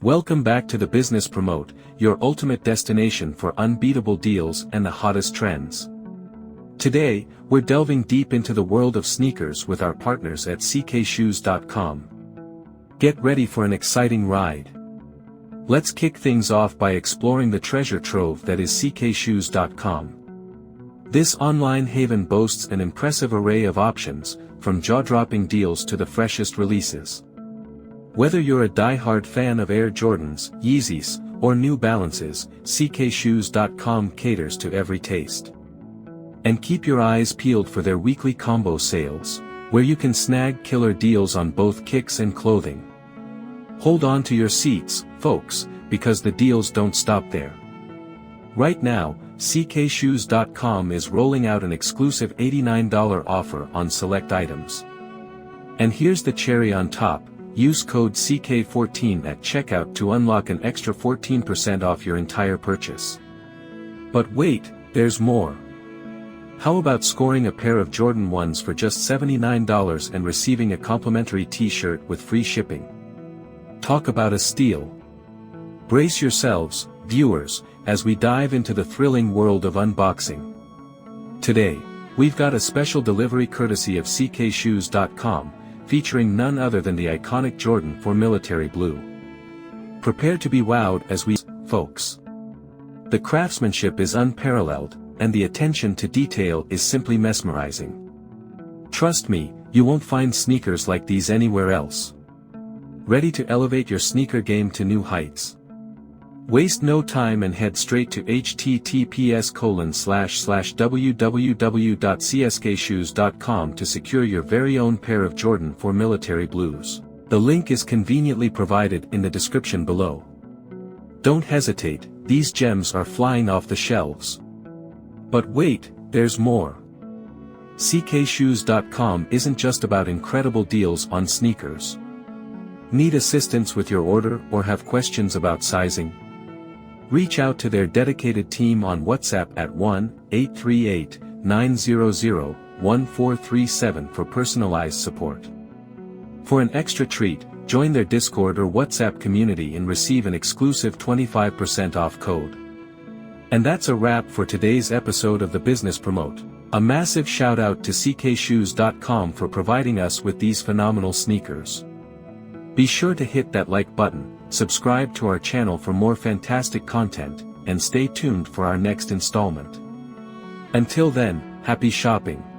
Welcome back to the Business Promote, your ultimate destination for unbeatable deals and the hottest trends. Today, we're delving deep into the world of sneakers with our partners at ckshoes.com. Get ready for an exciting ride. Let's kick things off by exploring the treasure trove that is ckshoes.com. This online haven boasts an impressive array of options, from jaw-dropping deals to the freshest releases. Whether you're a die-hard fan of Air Jordans, Yeezys, or New Balances, ckshoes.com caters to every taste. And keep your eyes peeled for their weekly combo sales, where you can snag killer deals on both kicks and clothing. Hold on to your seats, folks, because the deals don't stop there. Right now, ckshoes.com is rolling out an exclusive $89 offer on select items. And here's the cherry on top. Use code CK14 at checkout to unlock an extra 14% off your entire purchase. But wait, there's more. How about scoring a pair of Jordan 1s for just $79 and receiving a complimentary t-shirt with free shipping? Talk about a steal. Brace yourselves, viewers, as we dive into the thrilling world of unboxing. Today, we've got a special delivery courtesy of ckshoes.com, featuring none other than the iconic Jordan 4 Military Blue. Prepare to be wowed as we, folks. The craftsmanship is unparalleled, and the attention to detail is simply mesmerizing. Trust me, you won't find sneakers like these anywhere else. Ready to elevate your sneaker game to new heights? Waste no time and head straight to https://www.cskshoes.com to secure your very own pair of Jordan 4 Military Blues. The link is conveniently provided in the description below. Don't hesitate, these gems are flying off the shelves. But wait, there's more. ckshoes.com isn't just about incredible deals on sneakers. Need assistance with your order or have questions about sizing? Reach out to their dedicated team on WhatsApp at 1-838-900-1437 for personalized support. For an extra treat, join their Discord or WhatsApp community and receive an exclusive 25% off code. And that's a wrap for today's episode of the Business Promote. A massive shout out to ckshoes.com for providing us with these phenomenal sneakers. Be sure to hit that like button, subscribe to our channel for more fantastic content, and stay tuned for our next installment. Until then, happy shopping.